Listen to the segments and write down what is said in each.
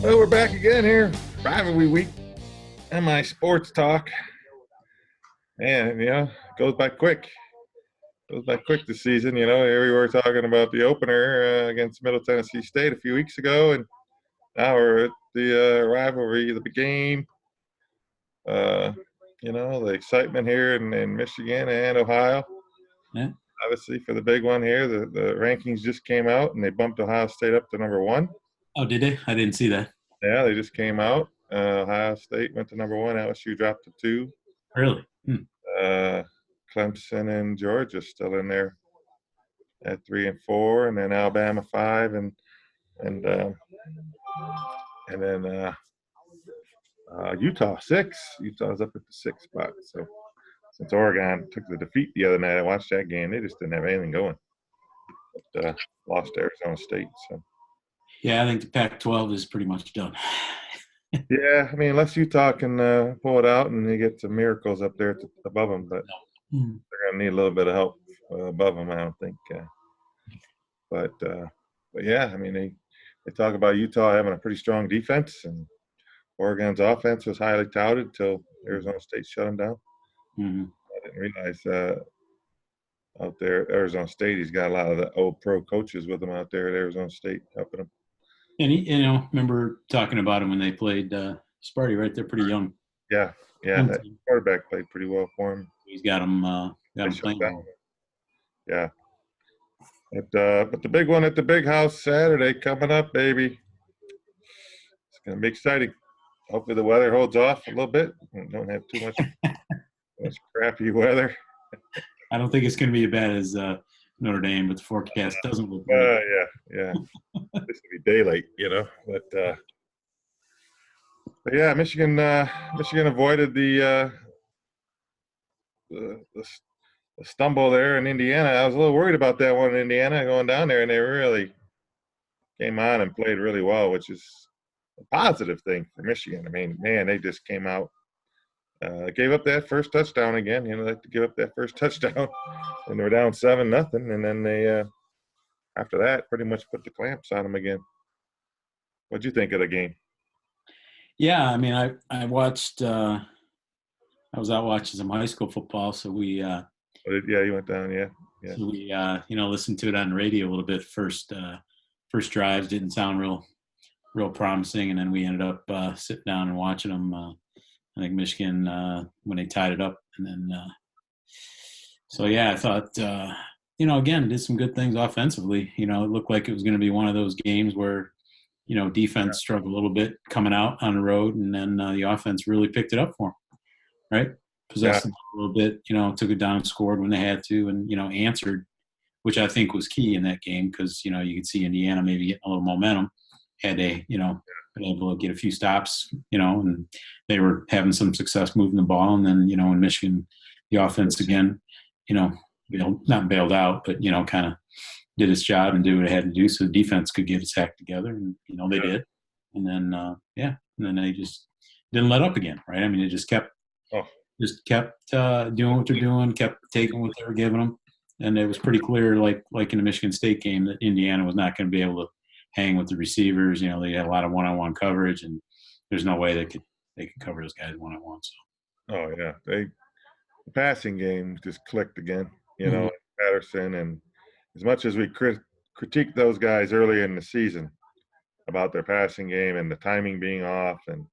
Well, we're back again here, rivalry week, MI Sports Talk, and goes by quick. Goes by quick this season. Here we were talking about the opener against Middle Tennessee State a few weeks ago, and now we're at the rivalry, the big game. The excitement here in Michigan and Ohio. Yeah. Obviously, for the big one here, the rankings just came out, and they bumped Ohio State up to number 1. Oh, did they? I didn't see that. Yeah, they just came out. Ohio State went to number 1. LSU dropped to 2. Really? Clemson and Georgia still in there at 3 and 4, and then Alabama 5, and then Utah 6. Utah's up at the 6th spot. So since Oregon took the defeat the other night, I watched that game. They just didn't have anything going. But, lost to Arizona State. So. Yeah, I think the Pac-12 is pretty much done. Yeah, I mean, unless Utah can pull it out and they get some miracles up there above them, but they're going to need a little bit of help above them, I don't think. But yeah, I mean, they talk about Utah having a pretty strong defense, and Oregon's offense was highly touted until Arizona State shut them down. Mm-hmm. I didn't realize out there at Arizona State, he's got a lot of the old pro coaches with him out there at Arizona State helping him. And remember talking about him when they played Sparty, right? They're pretty young. Yeah, that quarterback played pretty well for him. He's got him playing well. Yeah. But the big one at the big house Saturday coming up, baby. It's going to be exciting. Hopefully the weather holds off a little bit. Don't have too much crappy weather. I don't think it's going to be as bad as Notre Dame, but the forecast doesn't look good. Yeah. This will be daylight, But yeah, Michigan avoided the stumble there in Indiana. I was a little worried about that one in Indiana going down there, and they really came on and played really well, which is a positive thing for Michigan. I mean, man, they just came out, gave up that first touchdown again. They like to give up that first touchdown, and they were down 7-0, and then they after that pretty much put the clamps on them again. What'd you think of the game? Yeah, I mean, I watched. I was out watching some high school football, so we. Yeah, you went down. Yeah. So we, listened to it on the radio a little bit. First drives didn't sound real promising, and then we ended up sitting down and watching them. I think Michigan when they tied it up, and then. So yeah, I thought again did some good things offensively. It looked like it was going to be one of those games where. Defense struggled a little bit coming out on the road, and then the offense really picked it up for them, right? Possessed a little bit, took it down and scored when they had to, and, answered, which I think was key in that game because, you could see Indiana maybe getting a little momentum had they, been able to get a few stops, and they were having some success moving the ball. And then, in Michigan, the offense again, not bailed out, but, kind of did its job and did what it had to do so the defense could get its act together. And, they did. And then, and then they just didn't let up again, right? I mean, they just kept doing what they're doing, kept taking what they were giving them. And it was pretty clear, like in the Michigan State game, that Indiana was not going to be able to hang with the receivers. They had a lot of one-on-one coverage, and there's no way they could cover those guys one-on-one. So. Oh, yeah. The passing game just clicked again, Patterson, and as much as we critique those guys early in the season about their passing game and the timing being off and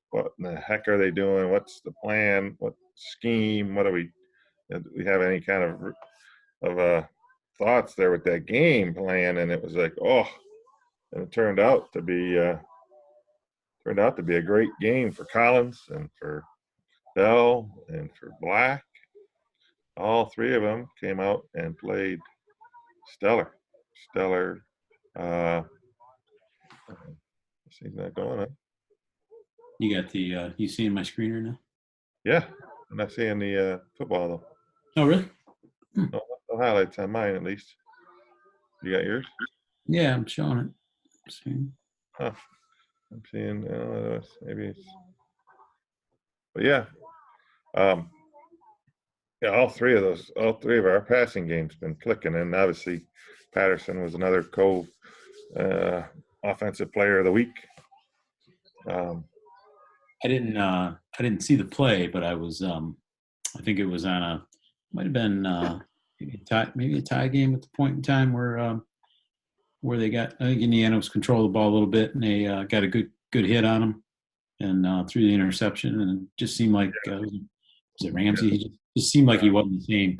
what in the heck are they doing? What's the plan? What scheme? Do we have any kind of thoughts there with that game plan? And it was like, and it turned out to be a great game for Collins and for Bell and for Black. All three of them came out and played stellar. See that going on? You got the you seeing my screen right now? Yeah, I'm not seeing the football though. Oh, really? No highlights on mine, at least. You got yours? Yeah, I'm showing it. Huh. I'm seeing maybe it's. But yeah, all three of our passing games been clicking, and obviously Patterson was another offensive player of the week. I didn't see the play, but I was I think it was on a might have been maybe a tie game at the point in time where they got, I think Indiana was control the ball a little bit, and they got a good hit on him and threw the interception, and it just seemed like was it Ramsey? He just seemed like he wasn't the same.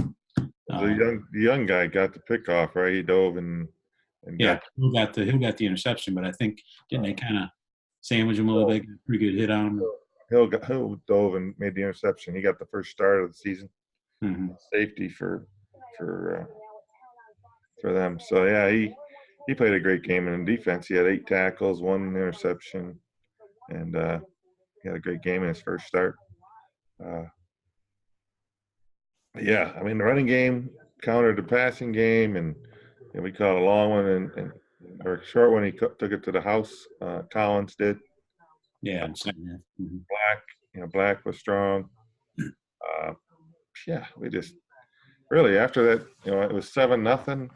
The young guy got the pick off, right? He dove and yeah, who got the interception, but I think didn't they kind of sandwich him a little bit, pretty good hit on him. Hill dove and made the interception. He got the first start of the season. Mm-hmm. Safety for them. So yeah, he played a great game in defense. He had 8 tackles, 1 interception, and he had a great game in his first start. Yeah, I mean the running game countered the passing game, and we caught a long one and or a short one. He took it to the house. Collins did. Yeah, mm-hmm. Black was strong. Yeah, we just really after that, it was 7-0,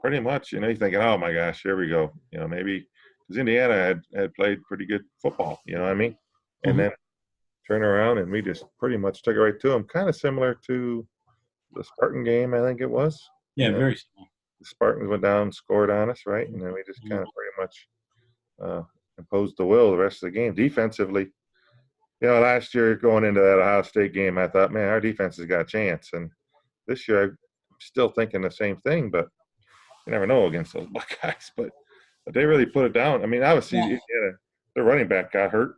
pretty much. You're thinking, oh my gosh, here we go. Maybe because Indiana had played pretty good football. You know what I mean? And then turn around and we just pretty much took it right to them. Kind of similar to the Spartan game, I think it was. Yeah, very similar. The Spartans went down, scored on us, right? And then we just kind of pretty much imposed the will the rest of the game. Defensively, last year going into that Ohio State game, I thought, man, our defense has got a chance. And this year, I'm still thinking the same thing, but you never know against those Buckeyes. But they really put it down. I mean, obviously, their running back got hurt.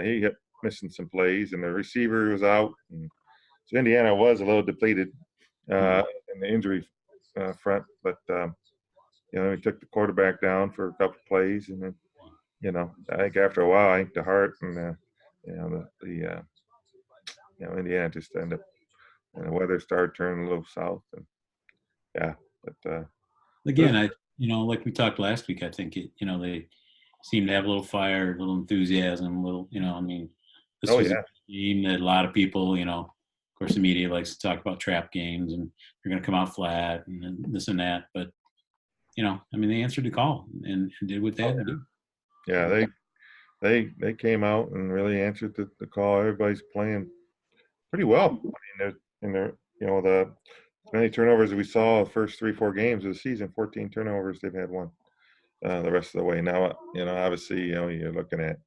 He kept missing some plays, and the receiver was out. And so Indiana was a little depleted in the injury front. But, we took the quarterback down for a couple of plays. And then, I think after a while, I think the heart and, Indiana just ended up, and the weather started turning a little south. And but again, like we talked last week, I think they seem to have a little fire, a little enthusiasm, a little, I mean, this was a game that a lot of people, of course, the media likes to talk about trap games and you're going to come out flat and this and that. But, I mean, they answered the call and did what they had to do. Yeah, they came out and really answered the call. Everybody's playing pretty well. I mean, the many turnovers that we saw the first 3-4 games of the season, 14 turnovers, they've had 1 the rest of the way. Now, obviously, you're looking at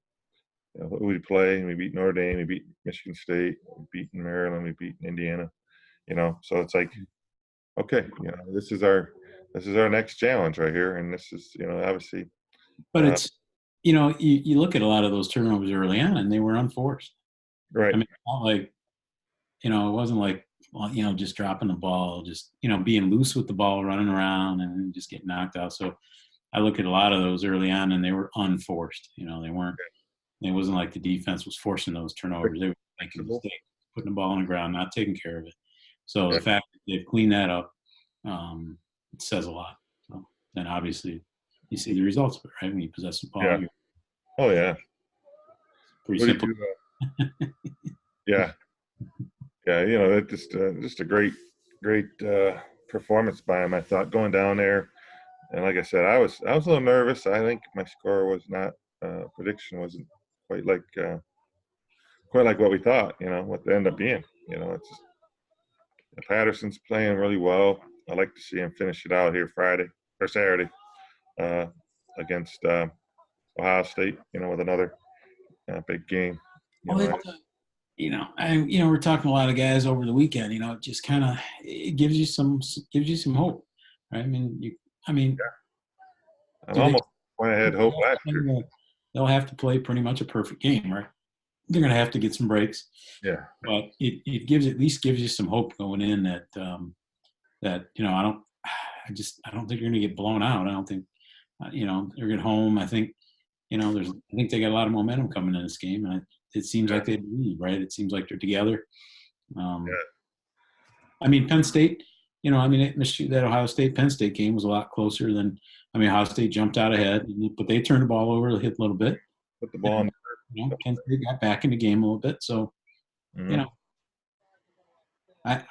who we play. We beat Notre Dame, we beat Michigan State, we beat Maryland, we beat Indiana. So it's like, okay, this is our next challenge right here, and this is obviously. But it's you look at a lot of those turnovers early on, and they were unforced. Right. I mean, not like it wasn't like just dropping the ball, just being loose with the ball, running around, and just getting knocked out. So I look at a lot of those early on, and they were unforced. They weren't. It wasn't like the defense was forcing those turnovers. They were making mistakes, putting the ball on the ground, not taking care of it. So the fact that they've cleaned that up, it says a lot. So then obviously you see the results of it, right? When you possess the ball. Yeah. Oh yeah. Pretty simple. Yeah. Yeah, that just a great performance by him. I thought going down there, and like I said, I was a little nervous. I think my score was not prediction wasn't quite like what we thought. What they end up being. It's just, Patterson's playing really well. I like to see him finish it out here Friday or Saturday against Ohio State. With another big game. We're talking to a lot of guys over the weekend. It just kind of gives you some hope, right? I almost went ahead hope last year. They'll have to play pretty much a perfect game, right? They're going to have to get some breaks. Yeah, but it gives you some hope going in that I don't think you're going to get blown out. I don't think they're at home. I think they got a lot of momentum coming in this game, and it seems like they believe, right? It seems like they're together. I mean, Penn State, that Ohio State-Penn State game was a lot closer than, Ohio State jumped out ahead, but they turned the ball over, hit a little bit. Put the ball in. Penn State got back in the game a little bit. So, I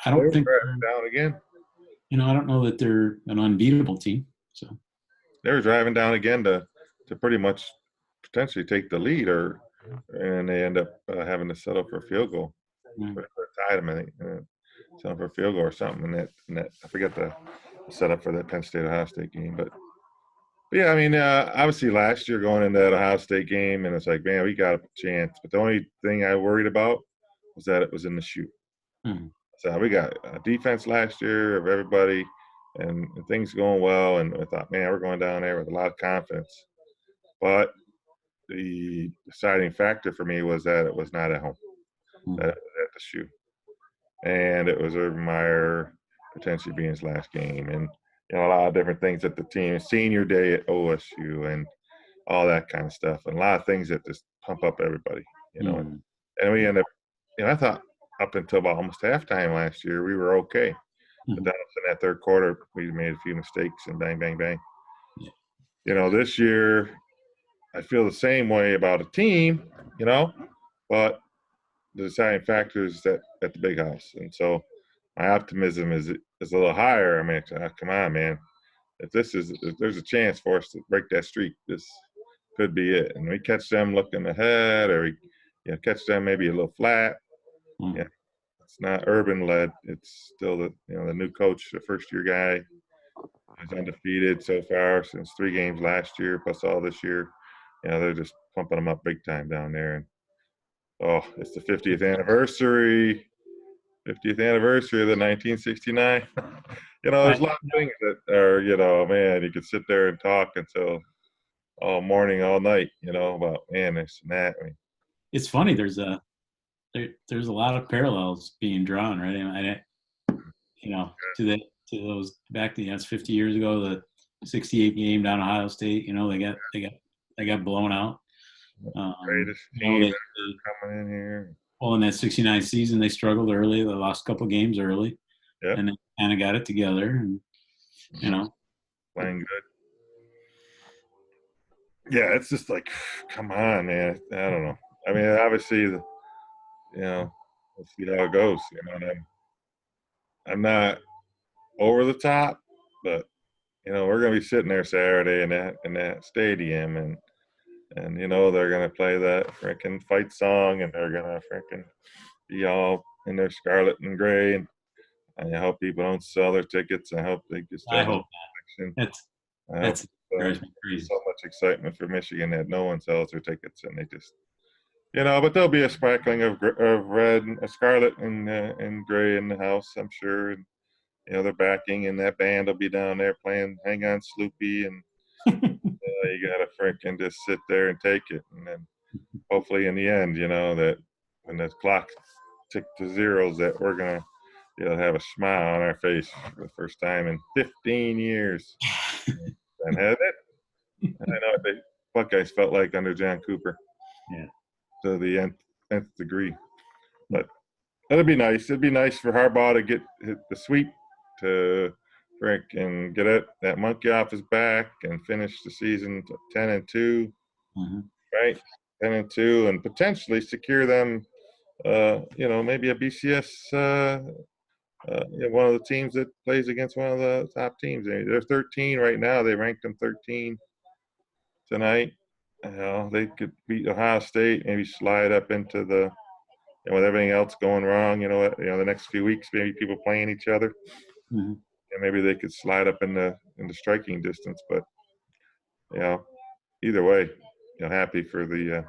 don't think they're down again. I don't know that they're an unbeatable team. So they were driving down again to pretty much potentially take the lead, or and they end up having to settle for a field goal. Mm. Or tied them, I think. Settle for a field goal or something. And that I forget the setup for that Penn State Ohio State game, but yeah, I mean, obviously last year going into that Ohio State game, and it's like, man, we got a chance. But the only thing I worried about was that it was in the shoe. Mm. So we got a defense last year of everybody, and things going well. And I thought, man, we're going down there with a lot of confidence. But the deciding factor for me was that it was not at home, that Mm. it was at the shoe. And it was Urban Meyer potentially being his last game. And, a lot of different things at the team, senior day at OSU, and all that kind of stuff, and a lot of things that just pump up everybody, Mm. and we end up, I thought up until about almost halftime last year, we were okay. But Mm. then in that third quarter, we made a few mistakes and bang, bang, bang. Yeah. This year, I feel the same way about a team, but the deciding factor is that at the big house. And so my optimism is a little higher. I mean, come on, man. If there's a chance for us to break that streak, this could be it. And we catch them looking ahead, or we, catch them maybe a little flat. Mm. Yeah, it's not Urban led. It's still the new coach, the first year guy. He's undefeated so far since 3 games last year, plus all this year. They're just pumping them up big time down there. And it's the 50th anniversary. 50th anniversary of the 1969. There's a lot of things that are, man, you could sit there and talk until all morning, all night, about man, this and that. I mean, It's funny. There's a lot of parallels being drawn, right? To those back to that's 50 years ago, the 68 game down Ohio State. They got blown out. greatest You know, team they, coming in here. well, in that 69 season, they struggled early. They lost a couple games early, Yep. and they kind of got it together. And playing good. Yeah, it's just like, come on, man. I don't know. I mean, obviously, we'll see how it goes. And I'm not over the top, but we're gonna be sitting there Saturday in that stadium, and they're gonna play that freaking fight song, and they're gonna freaking be all in their scarlet and gray, and I hope people don't sell their tickets. I hope they just I have hope an not. election. That's drives me crazy. So much excitement for Michigan that no one sells their tickets, and they just, but there'll be a sparkling of red, scarlet, and gray in the house, I'm sure. And they're backing, and that band will be down there playing "Hang On, Sloopy," and you gotta freaking just sit there and take it, and then hopefully in the end, that when the clock ticks to zeros, that we're gonna have a smile on our face for the first time in 15 years. And had it. I know what the Buckeyes felt like under John Cooper. Yeah. To the nth degree. But that'd be nice. It'd be nice for Harbaugh to get the sweep, to Frank and get that monkey off his back and finish the season 10-2, Mm-hmm. right? 10-2, and potentially secure them, maybe a BCS. One of the teams that plays against one of the top teams. They're 13 right now. They ranked them 13 tonight. They could beat Ohio State, maybe slide up into the, with everything else going wrong, the next few weeks, maybe people playing each other, Mm-hmm. and maybe they could slide up in the striking distance. But either way, happy for the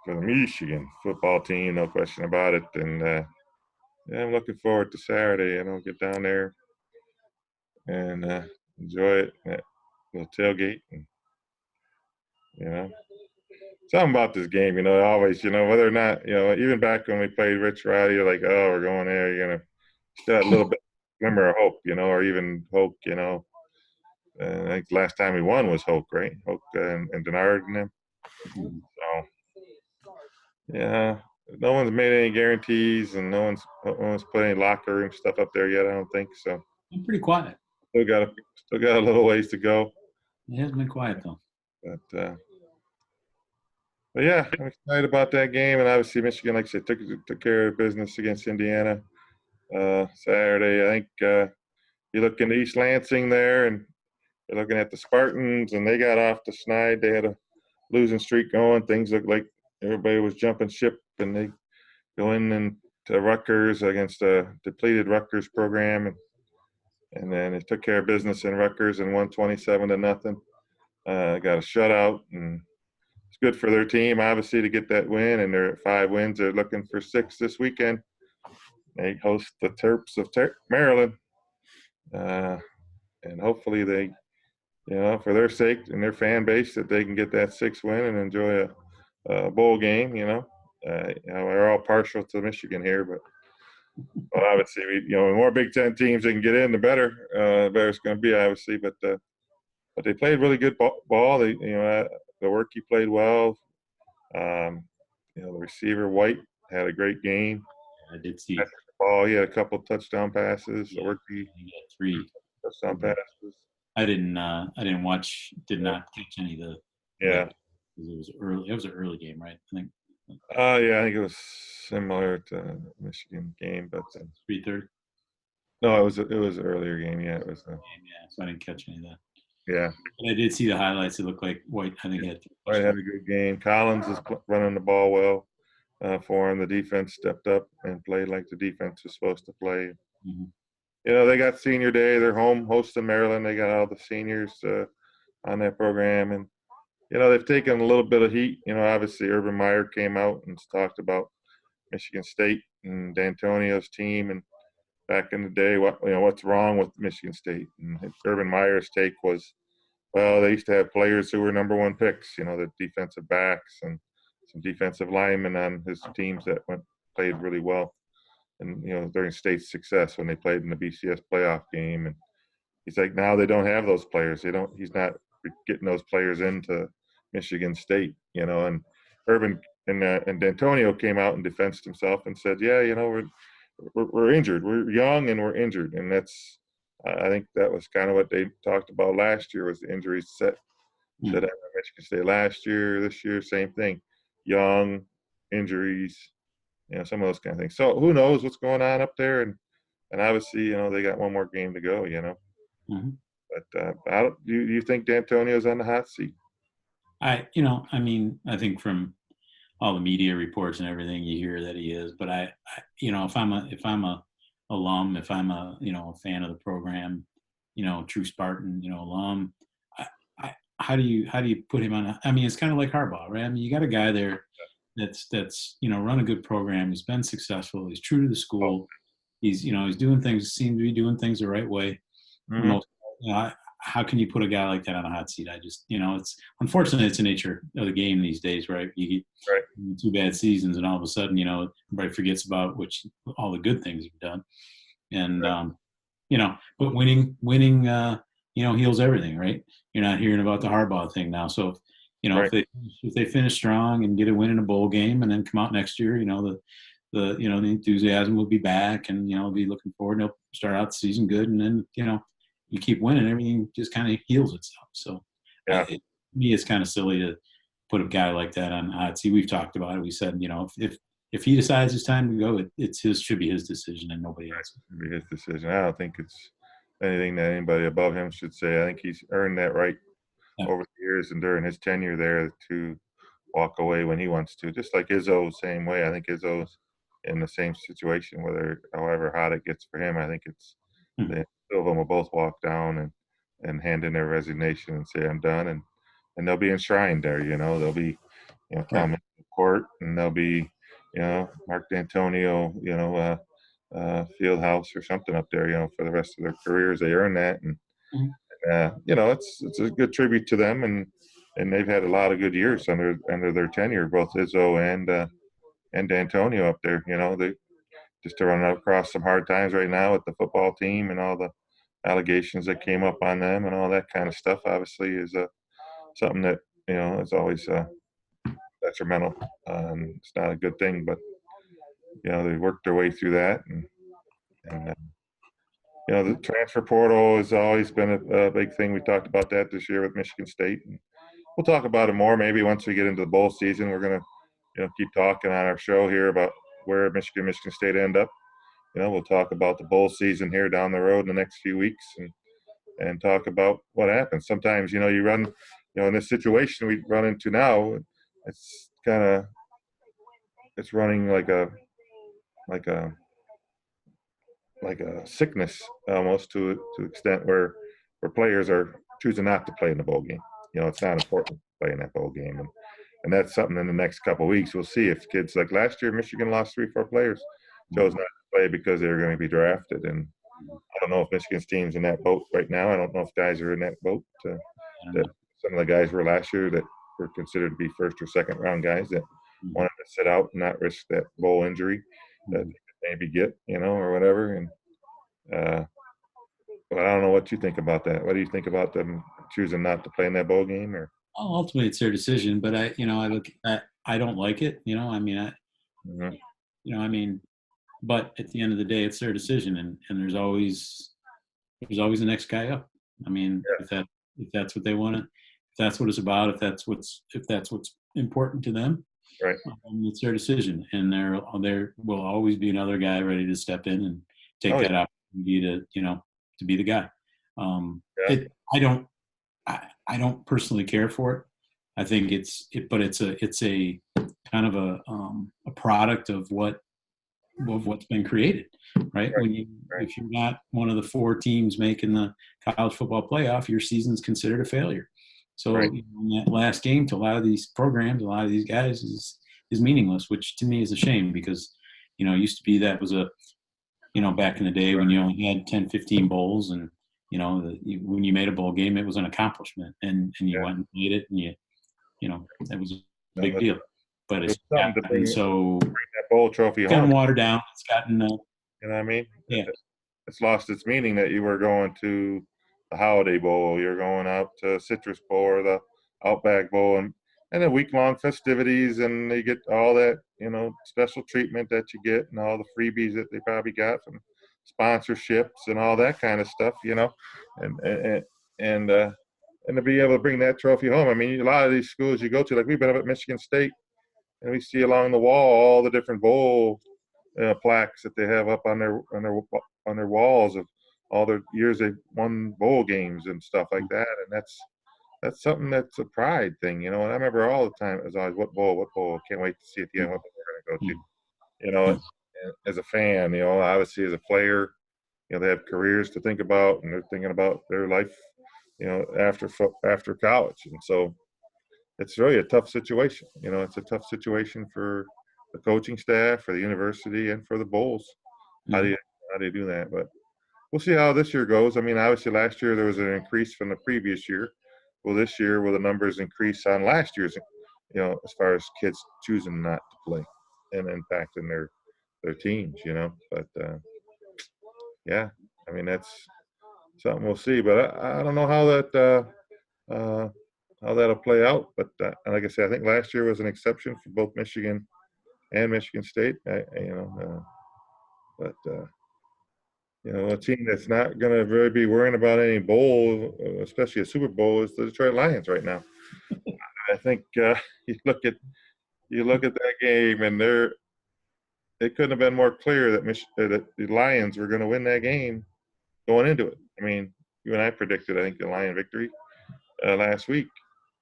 Michigan football team, no question about it. And I'm looking forward to Saturday. Get down there and enjoy it, that little tailgate, and something about this game, always, whether or not, even back when we played Rich Rod, you're like, oh, we're going there, you're gonna still have a little bit glimmer of hope, or even Hoke, I think the last time we won was Hoke, right? Hoke and Denard and them. So yeah, no one's made any guarantees, and no one's put any locker room stuff up there yet. I don't think so. I'm pretty quiet. Still got a little ways to go. It has been quiet though. But yeah, I'm excited about that game, and obviously Michigan, like I said, took care of business against Indiana Saturday. I think you look in East Lansing there, and you're looking at the Spartans, and they got off the schneid. They had a losing streak going. Things look like everybody was jumping ship, and they go in and to Rutgers against a depleted Rutgers program, and then they took care of business in Rutgers and won 27-0. Got a shutout, and it's good for their team, obviously, to get that win. And they're at 5 wins. They're looking for 6 this weekend. They host the Terps of Maryland, and hopefully they, for their sake and their fan base, that they can get that 6th win and enjoy a bowl game. We're all partial to Michigan here, but obviously, the more Big Ten teams they can get in, the better. Better it's going to be, obviously. But they played really good ball. They, the work he played well. The receiver White had a great game. I did see the ball. He had a couple touchdown passes. The work he had 3 touchdown passes. I didn't watch. Did not catch any of the. Yeah. It was early. It was an early game, right? I think. Yeah, I think it was similar to the Michigan game, but 3:30. No, it was an earlier game. Yeah, it was. Yeah, so I didn't catch any of that. Yeah, but I did see the highlights. It looked like White. I think White had a good game. Collins is running the ball well for him. The defense stepped up and played like the defense was supposed to play. Mm-hmm. They got senior day. They're home hosting Maryland. They got all the seniors on that program, and they've taken a little bit of heat. Obviously Urban Meyer came out and talked about Michigan State and D'Antonio's team, and back in the day, what's wrong with Michigan State? And Urban Meyer's take was, well, they used to have players who were number 1 picks. The defensive backs and some defensive linemen on his teams that played really well. And during State's success when they played in the BCS playoff game, and he's like, now they don't have those players. He's not getting those players into Michigan State. And Urban and D'Antonio came out and defended himself and said, yeah, we're injured. We're young and we're injured, and that's. I think that was kind of what they talked about last year, was the injuries set at Michigan State last year. This year, same thing, young, injuries, some of those kind of things. So who knows what's going on up there, and obviously, they got one more game to go, Mm-hmm. But do you think D'Antonio's on the hot seat? I think from all the media reports and everything, you hear that he is. But if I'm a alum, if I'm a fan of the program, true Spartan, alum, how do you put him on? It's kind of like Harbaugh, right? You got a guy there that's run a good program. He's been successful. He's true to the school. He's doing things. Seems to be doing things the right way. Mm-hmm. How can you put a guy like that on a hot seat? I just, it's unfortunately, it's the nature of the game these days, right? You get 2 bad seasons, and all of a sudden, everybody forgets about all the good things you've done. And, but winning, heals everything, right? You're not hearing about the Harbaugh thing now. So, if they finish strong and get a win in a bowl game and then come out next year, the enthusiasm will be back, and, they'll be looking forward, and they'll start out the season good. And then, you keep winning, everything just kind of heals itself. So, to me, it's kind of silly to put a guy like that on hot seat. We've talked about it. We said, if he decides it's time to go, should be his decision and nobody else. It should be his decision. I don't think it's anything that anybody above him should say. I think he's earned that right over the years and during his tenure there to walk away when he wants to. Just like Izzo, same way. I think Izzo's in the same situation, however hot it gets for him. I think it's the two of them will both walk down and hand in their resignation and say, I'm done. And they'll be enshrined there, they'll be, coming to court, and they'll be, Mark D'Antonio, field house or something up there, for the rest of their careers. They earn that. And, it's a good tribute to them. And they've had a lot of good years under their tenure, both Izzo and D'Antonio up there. They just to run across some hard times right now with the football team and all the allegations that came up on them and all that kind of stuff, obviously is something that, is always detrimental. It's not a good thing, but, they worked their way through that. And the transfer portal has always been a big thing. We talked about that this year with Michigan State. And we'll talk about it more maybe once we get into the bowl season. We're going to, keep talking on our show here about where Michigan State end up. We'll talk about the bowl season here down the road in the next few weeks and talk about what happens. Sometimes, you run, in this situation we run into now, it's kind of it's running like a like a sickness almost to the extent where players are choosing not to play in the bowl game. You know, it's not important to play in that bowl game, and that's something in the next couple of weeks we'll see if kids like last year Michigan lost 3-4 players chose not to play because they were going to be drafted, and I don't know if Michigan's team's in that boat right now. I don't know if guys are in that boat. That some of the guys were last year that were considered to be first or second round guys that wanted to sit out and not risk that bowl injury that they could maybe get, you know, or whatever. And but I don't know what you think about that. What do you think about them choosing not to play in that bowl game? Or Well, ultimately, it's their decision, but I look at, I don't like it. Mhm. I mean, but at the end of the day, it's their decision, and there's always the next guy up. I mean, Yeah. if that's what they want to, if that's what it's about, if that's what's important to them, Right. it's their decision, and there will always be another guy ready to step in and take Oh yeah. that opportunity to be the guy. Yeah. I don't I don't personally care for it. I think but it's a kind of a product of what's been created, right? Right. Right. If you're not one of the 4 teams making the college football playoff, your season's considered a failure. So Right. in that last game, to a lot of these programs, a lot of these guys is meaningless, which to me is a shame because it used to be that was back in the day when you only had 10, 15 bowls and when you made a bowl game, it was an accomplishment and you Yeah. went and made it and that was a big It deal. But was it's something to gotten so that bowl trophy gotten home. watered down. It's gotten You know what I mean? yeah. It's lost its meaning that you were going to the Holiday Bowl, you're going out to Citrus Bowl or the Outback Bowl, and a week-long festivities, and they get all that, you know, special treatment that you get and all the freebies that they probably got from sponsorships and all that kind of stuff, you know, and and uh, and to be able to bring that trophy home. I mean, a lot of these schools you go to, like we've been up at Michigan State, and we see along the wall all the different bowl plaques that they have up on their walls of all the years they've won bowl games and stuff like that. And that's something that's a pride thing, you know. And I remember all the time it was always what bowl, what bowl. Can't wait to see at the end what bowl we're gonna go to. You know, and as a fan, you know, obviously as a player, you know, they have careers to think about and they're thinking about their life, you know, after college. And so it's really a tough situation. You know, it's a tough situation for the coaching staff, for the university, and for the bowls. How do Mhm. you how do you do that? But we'll see how this year goes. I mean, obviously last year there was an increase from the previous year. Well, this year will the numbers increase on last year's? You know, as far as kids choosing not to play and impacting their teams. You know, but yeah, I mean that's something we'll see. But I don't know how that'll play out. But like I said, I think last year was an exception for both Michigan and Michigan State. But you know, a team that's not going to really be worrying about any bowl, especially a Super Bowl, is the Detroit Lions right now. I think you look at that game, and it couldn't have been more clear that the Lions were going to win that game going into it. I mean, you and I predicted, I think, the Lion victory last week.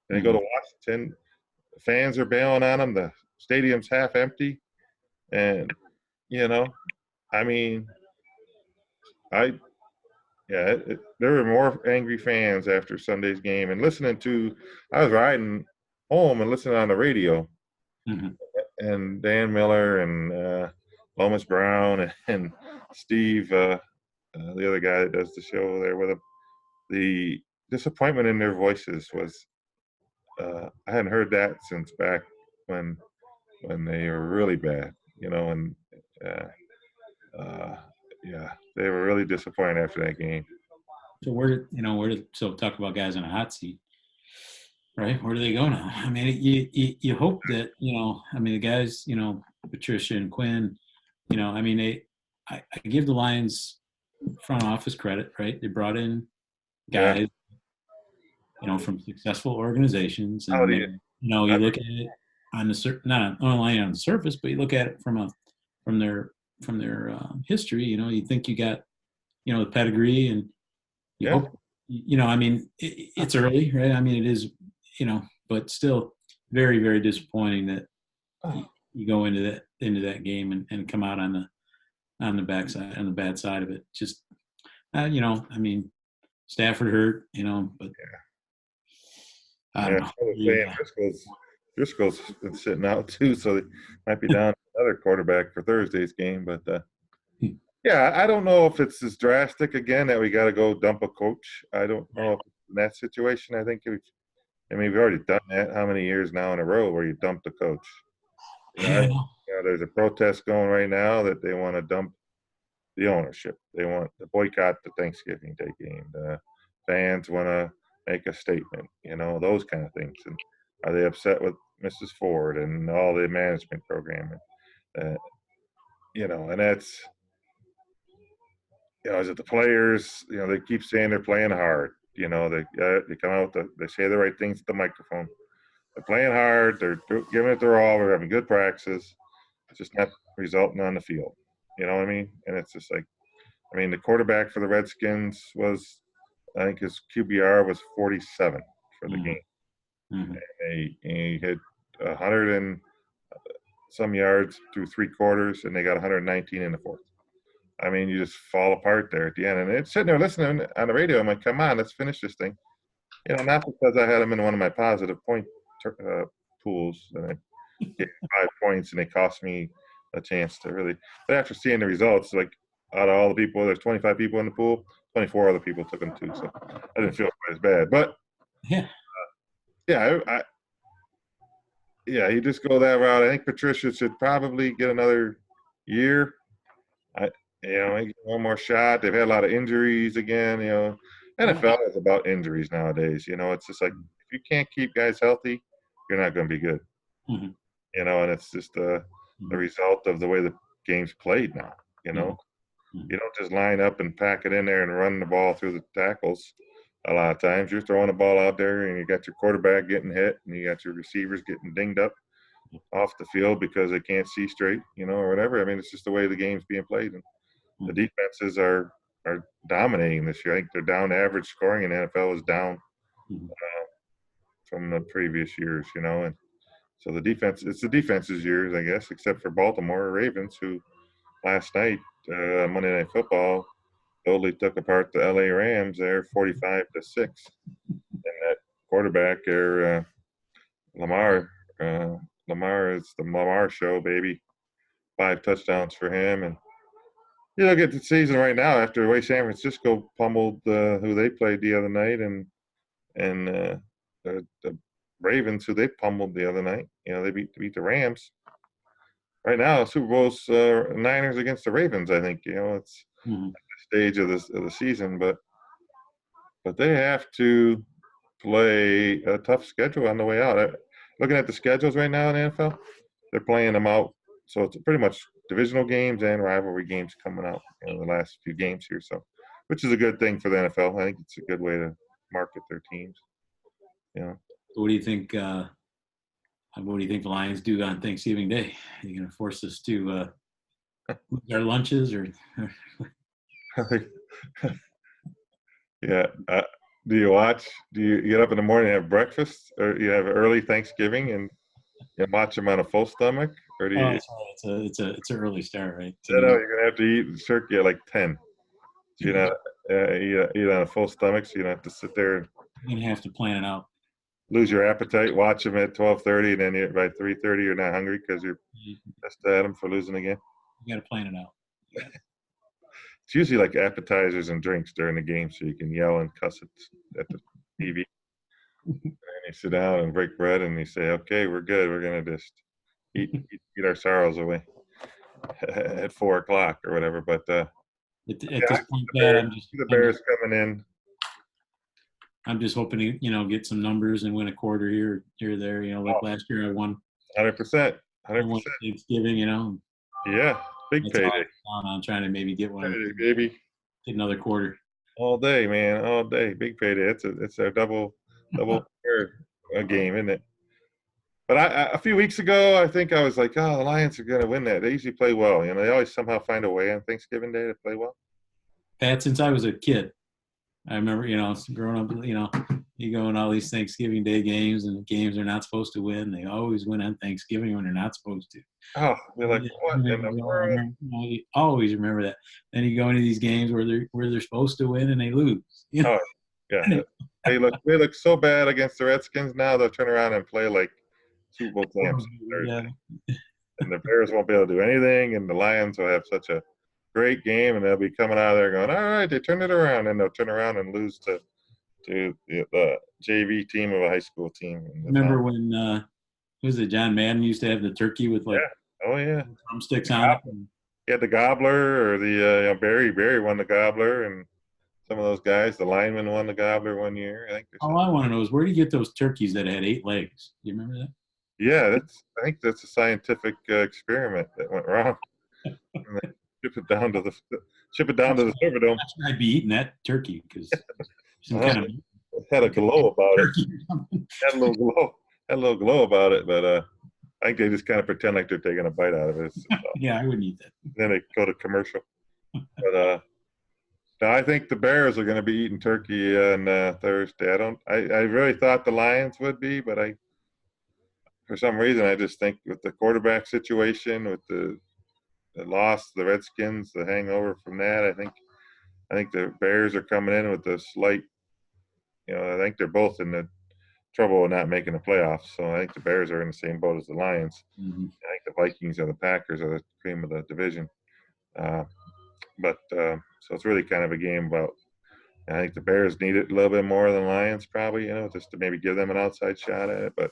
And they go to Washington. The fans are bailing on them. The stadium's half empty, and you know, I mean, I yeah, there were more angry fans after Sunday's game. And I was riding home and listening on the radio, Mhm. and Dan Miller and Lomas Brown and Steve, the other guy that does the show there with him, the disappointment in their voices was I hadn't heard that since back when they were really bad, you know, and uh, yeah, they were really disappointed after that game. So so talk about guys in a hot seat, right? Where do they go now? I mean, you hope that I mean, the guys, Patricia and Quinn, I mean, I give the Lions front office credit, right? They brought in Yeah. guys, from successful organizations, How and do they, you? you look at it on not only on the surface, but you look at it from their history. You think you got the pedigree, and you Yeah. hope. I mean, it's early, right? I mean, it is, but still very, very disappointing that you go into into that game and come out on the backside, on the bad side of it. Just you know, I mean, Stafford hurt, you know, but I don't Yeah, know. I was saying Driscoll's been sitting out too, so they might be down another quarterback for Thursday's game. But Hmm. yeah, I don't know if it's as drastic again that we got to go dump a coach. I don't know if in that situation. I mean, we've already done that. How many years now in a row where you dump the coach? Yeah, I know. There's a protest going right now that they want to dump the ownership. They want to boycott the Thanksgiving Day game. The fans want to make a statement, those kind of things. And are they upset with Mrs. Ford and all the management program? And that's, is it the players? They keep saying they're playing hard. They come out, they say the right things at the microphone. They're playing hard. They're giving it their all. They're having good practices. It's just not resulting on the field. You know what I mean? And it's just like, the quarterback for the Redskins was, I think his QBR was 47 for the game. Mm-hmm. He hit 100 and some yards through 3 quarters, and they got 119 in the fourth. I mean, you just fall apart there at the end. And it's sitting there listening on the radio. I'm like, come on, let's finish this thing. Not because I had him in one of my positive point pools, and I get 5 points, and it cost me a chance to really. But after seeing the results, like out of all the people, there's 25 people in the pool, 24 other people took them too, so I didn't feel quite as bad. But Yeah, you just go that route. I think Patricia should probably get another year. Maybe one more shot. They've had a lot of injuries again. NFL is about injuries nowadays. It's just like if you can't keep guys healthy, you're not going to be good. Mm-hmm. And it's just the result of the way the game's played now. Mm-hmm. You don't just line up and pack it in there and run the ball through the tackles. A lot of times you're throwing the ball out there, and you got your quarterback getting hit, and you got your receivers getting dinged up off the field because they can't see straight, or whatever. I mean, it's just the way the game's being played. And the defenses are dominating this year. I think their down average scoring in the NFL is down from the previous years, and so it's the defense's years, I guess, except for Baltimore Ravens, who last night, Monday Night Football, totally took apart the LA Rams there 45-6. And that quarterback there, Lamar is the Lamar show, baby. 5 touchdowns for him. And you look at the season right now after the way San Francisco pummeled who they played the other night, and the Ravens, who they pummeled the other night. They beat the Rams. Right now, the Super Bowl's Niners against the Ravens. I think it's at the stage of the season, but they have to play a tough schedule on the way out. Looking at the schedules right now in the NFL, they're playing them out, so it's pretty much divisional games and rivalry games coming out in the last few games here. So, which is a good thing for the NFL. I think it's a good way to market their teams. What do you think? What do you think the Lions do on Thanksgiving Day? Are you going to force us to lose our lunches, or? Yeah. Do you watch? Do you get up in the morning and have breakfast, or you have early Thanksgiving and watch them on a full stomach, or do you? It's an early start, right? You're gonna have to eat turkey at like 10. So you're not eat on a full stomach, so you don't have to sit there. You're gonna have to plan it out. Lose your appetite, watch them at 12:30, and then by 3:30 you're not hungry because you're pissed at them for losing again. You got to plan it out. It's usually like appetizers and drinks during the game, so you can yell and cuss at the TV. And you sit down and break bread, and you say, "Okay, we're good. We're gonna just eat our sorrows away at 4:00 or whatever." But at this point, the Bears coming in. I'm just hoping to, get some numbers and win a quarter here or there. Like last year, I won 100%. Thanksgiving. Yeah, big payday. I'm trying to maybe get one. Payday, baby. Get another quarter. All day, man. All day. Big payday. It's a double game, isn't it? But a few weeks ago, I think I was like, oh, the Lions are going to win that. They usually play well. They always somehow find a way on Thanksgiving Day to play well. Pat, since I was a kid, I remember, growing up, you go in all these Thanksgiving Day games, and the games they're not supposed to win. They always win on Thanksgiving when they're not supposed to. Oh, they're like, Yeah, what in the world? you always remember that. Then you go into these games where they're supposed to win and they lose. Oh, yeah. They look so bad against the Redskins now. They'll turn around and play like Super Bowl champs on Yeah. Thursday, and the Bears won't be able to do anything, and the Lions will have such a great game, and they'll be coming out of there going, all right, they turned it around, and they'll turn around and lose to the JV team of a high school team. Remember when who was it? John Madden used to have the turkey with like Yeah. Oh yeah. drumsticks on it. He had the gobbler, or the Barry won the gobbler, and some of those guys, the lineman won the gobbler one year. I think. All I want to know is, where do you get those turkeys that had 8 legs? Do you remember that? Yeah, I think that's a scientific experiment that went wrong. And they ship it down to the Silverdome. I'd be eating that turkey because some kind of It had a glow about it. turkey or something. Had a little glow about it, but I think they just kind of pretend like they're taking a bite out of it. Yeah, I wouldn't eat that. Then they go to commercial. But no, I think the Bears are going to be eating turkey on Thursday. I really thought the Lions would be, but for some reason, I just think with the quarterback situation, with the loss, the Redskins, the hangover from that, I think the Bears are coming in with a slight. I think they're both in the trouble of not making the playoffs. So I think the Bears are in the same boat as the Lions. Mm-hmm. I think the Vikings or the Packers are the cream of the division. So it's really kind of a game about. I think the Bears need it a little bit more than Lions, probably. Just to maybe give them an outside shot at it, but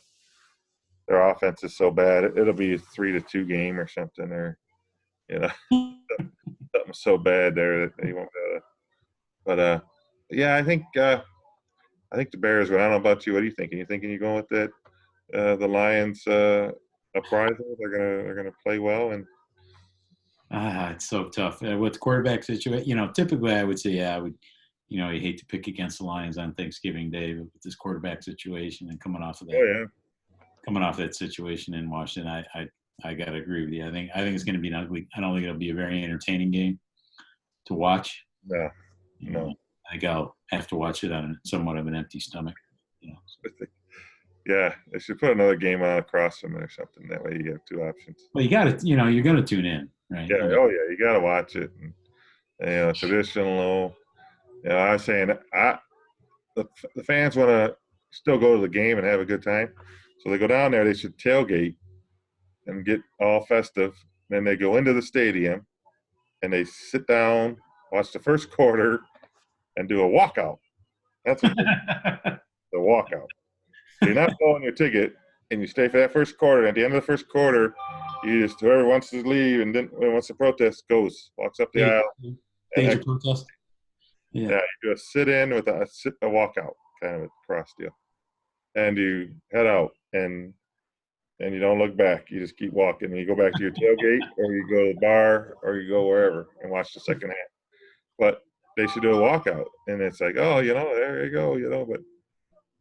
their offense is so bad, it'll be a 3-2 game or something, or something so bad there that they won't be able to. But yeah, I think the Bears. But I don't know about you. What are you thinking? You thinking you're going with that? The Lions uprising. They're gonna play well, and it's so tough with the quarterback situation. Typically I would say, yeah, I would. You hate to pick against the Lions on Thanksgiving Day, but with this quarterback situation and coming off of that situation in Washington, I gotta agree with you. I think it's going to be an ugly. I don't think it'll be a very entertaining game to watch. No. I think I'll have to watch it on somewhat of an empty stomach. Yeah, they should put another game on across from it or something. That way you have 2 options. Well, you got to, you're going to tune in, right? Yeah. Oh yeah, you got to watch it. And, traditional. I was saying, the fans want to still go to the game and have a good time, so they go down there. They should tailgate and get all festive. Then they go into the stadium and they sit down, watch the first quarter, and do a walkout. That's what the walkout. So you're not selling your ticket, and you stay for that first quarter. At the end of the first quarter, whoever wants to leave and then wants to protest walks up the aisle. Stage a protest. Yeah, you do a sit-in with a walkout kind of a cross deal, and you head out and you don't look back. You just keep walking. You go back to your tailgate, or you go to the bar, or you go wherever and watch the second half. But they should do a walkout, and it's like, oh, there you go,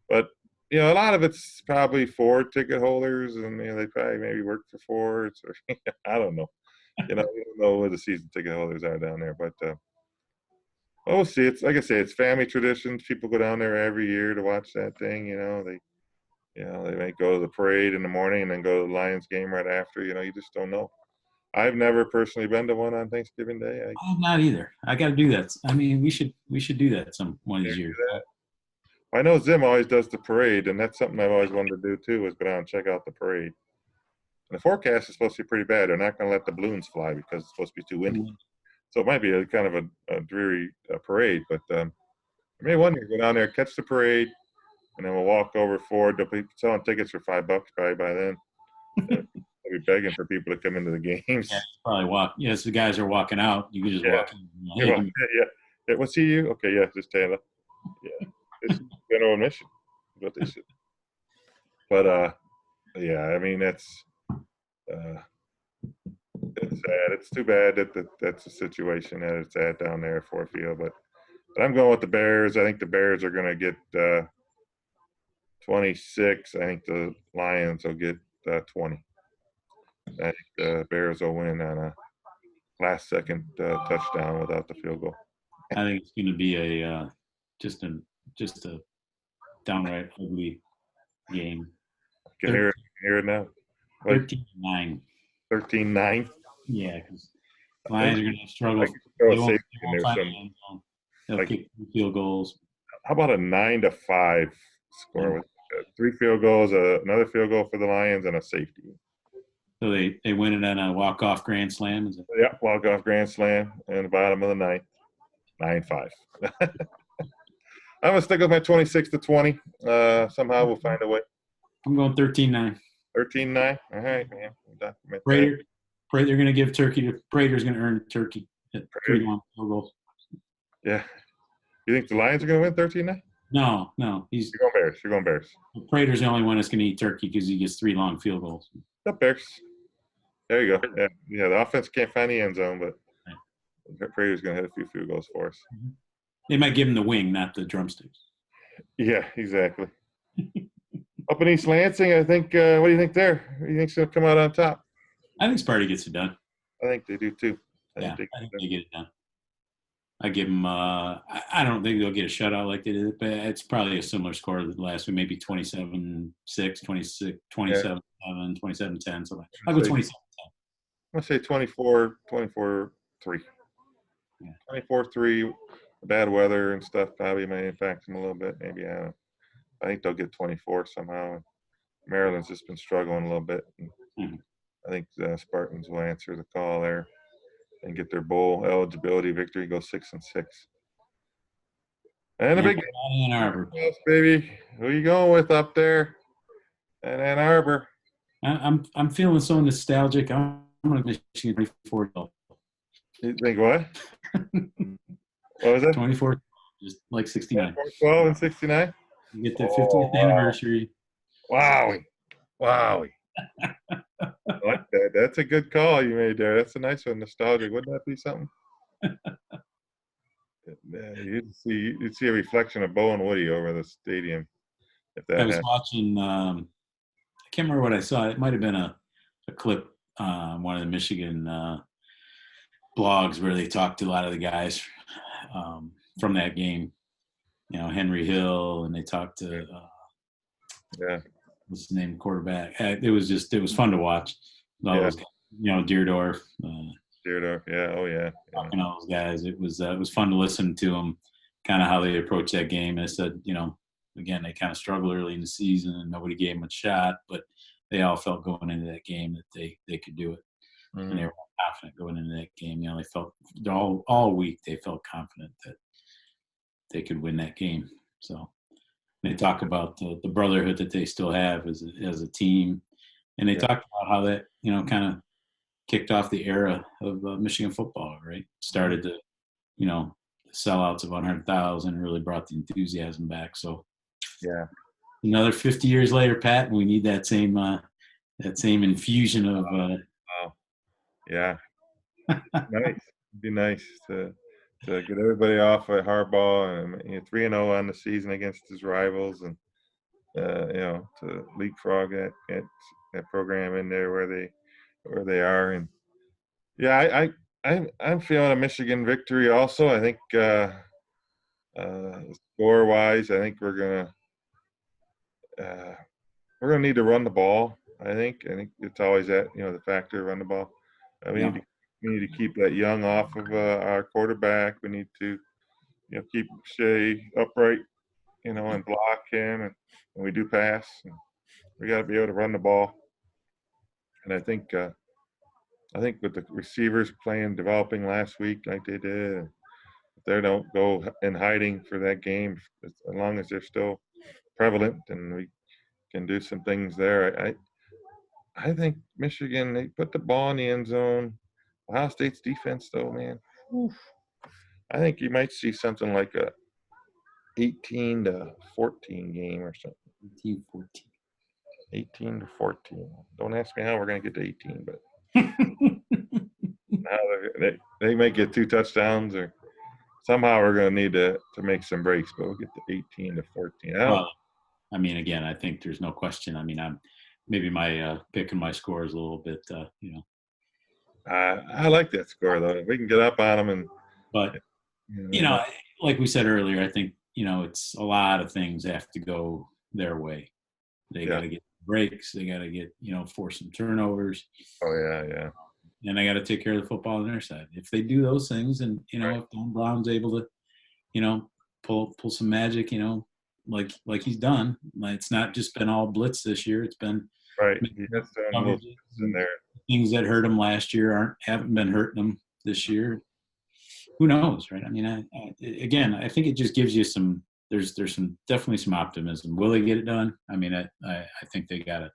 but a lot of it's probably Ford ticket holders, and they probably maybe work for Fords, or I don't know. You don't know where the season ticket holders are down there, but we'll see. It's like I say, it's family traditions. People go down there every year to watch that thing. They may go to the parade in the morning and then go to the Lions game right after. You just don't know. I've never personally been to one on Thanksgiving Day. I'm not either. I got to do that. I mean, we should do that one of these years. I know Zim always does the parade, and that's something I've always wanted to do too, is go down and check out the parade. And the forecast is supposed to be pretty bad. They're not going to let the balloons fly because it's supposed to be too windy. Mm-hmm. So it might be a kind of a dreary parade, but maybe one year go down there, catch the parade, and then we'll walk over forward. They'll be selling tickets for $5 probably by then. They'll be begging for people to come into the games. Yeah, probably walk. Yes, the guys are walking out. You can just walk in. Yeah. We'll see you. Okay, yeah, just stand up. Yeah, it's general admission. What they should. But yeah, I mean it's sad. It's too bad that that's the situation that it's at down there at Ford Field. But I'm going with the Bears. I think the Bears are going to get 26. I think the Lions will get 20. I think the Bears will win on a last-second touchdown without the field goal. I think it's going to be a just a downright ugly game. Can hear it now. Like 13-9. 13-9. Yeah, because Lions are going to struggle. I could throw They a won't, safety they in won't there find the some. end zone. They'll Like, kick field goals. how about a 9-5 score with 3 field goals, another field goal for the Lions, and a safety? So they win it on a walk-off grand slam. Is it? Yeah, walk-off grand slam in the bottom of the ninth. 9-5. I'm going to stick with my 26-20. Somehow we'll find a way. I'm going 13-9. 13-9. All right, man. Prater, they're going to give Turkey to Prater's going to earn Turkey at 3 long field goals. Yeah. You think the Lions are going to win 13-9? No. You're going Bears. You're going Bears. Prater's the only one that's going to eat Turkey because he gets 3 long field goals. The Bears. There you go. Yeah. The offense can't find the end zone, but Prater's going to hit a few field goals for us. They might give him the wing, not the drumsticks. Yeah, exactly. Up in East Lansing, I think. What do you think there? Who do you think's going to come out on top? I think Sparty gets it done. I think they do too. I think they get it done. I give them. I don't think they'll get a shutout like they did, but it's probably a similar score to the last week, maybe 27-6, 26, 27-7, 27-10. So I'll go 27-10. I'm going to say 24-3. Yeah. 24-3. Bad weather and stuff probably may impact them a little bit. Maybe I think they'll get 24 somehow. Maryland's just been struggling a little bit. I think the Spartans will answer the call there and get their bowl eligibility victory. Go 6-6. And a big Ann Arbor, baby. Who you going with up there in Ann Arbor? I'm feeling so nostalgic. I'm going to Michigan 24. You think what? What was that? 24, just like 69. 12 and 69. You get the 50th anniversary. Wowie. I like that. That's a good call you made there. That's a nice one. Nostalgic. Wouldn't that be something? Yeah, you'd see a reflection of Bo and Woody over the stadium. If that I was happened. watching. I can't remember what I saw. It might have been a clip on one of the Michigan blogs where they talked to a lot of the guys from that game. You know, Henry Hill, and they talked to what's his name, quarterback. It was fun to watch. All those guys, you know, Deerdorf. Deerdorf, yeah, oh yeah. Talking to all those guys, it was fun to listen to them, kind of how they approached that game. And I said, you know, again, they kind of struggled early in the season, and nobody gave them a shot, but they all felt going into that game that they could do it, and they were confident going into that game. You know, they felt all week they felt confident that they could win that game. So they talk about the brotherhood that they still have as a team, and they talked about how that, you know, kind of kicked off the era of Michigan football. Right, started the, you know, the sellouts of 100,000, really brought the enthusiasm back. So yeah, another 50 years later, Pat, we need that same infusion of. Yeah, nice. It'd be nice to get everybody off at Harbaugh, and 3-0 on the season against his rivals, and you know, to leapfrog that program in there where they are. And yeah, I'm feeling a Michigan victory also. I think score wise, I think we're gonna need to run the ball. I think it's always that, you know, the factor, run the ball. We need to keep that Young off of our quarterback. We need to, you know, keep Shea upright, you know, and block him, and when we do pass, and we got to be able to run the ball. And I think with the receivers developing last week like they did, if they don't go in hiding for that game, as long as they're still prevalent and we can do some things there, I think Michigan, they put the ball in the end zone. Ohio State's defense, though, man, I think you might see something like a 18-14 game or something. 18-14. Don't ask me how we're going to get to 18, but now they may get 2 touchdowns, or somehow we're going to need to make some breaks, but we'll get to 18-14. Well, I mean, again, I think there's no question. I mean, maybe my picking my score is a little bit, you know. I like that score, though. If we can get up on them, but you know, like we said earlier, I think it's a lot of things have to go their way. They got to get breaks. They got to get, force some turnovers. Oh, yeah. And they got to take care of the football on their side. If they do those things, and if Don Brown's able to, pull some magic, like he's done. Like, it's not just been all blitz this year. It's been right. He has done a little in there. Things that hurt him last year haven't been hurting him this year. Who knows, right? I mean, I think it just gives you some. There's definitely some optimism. Will they get it done? I mean, I think they got to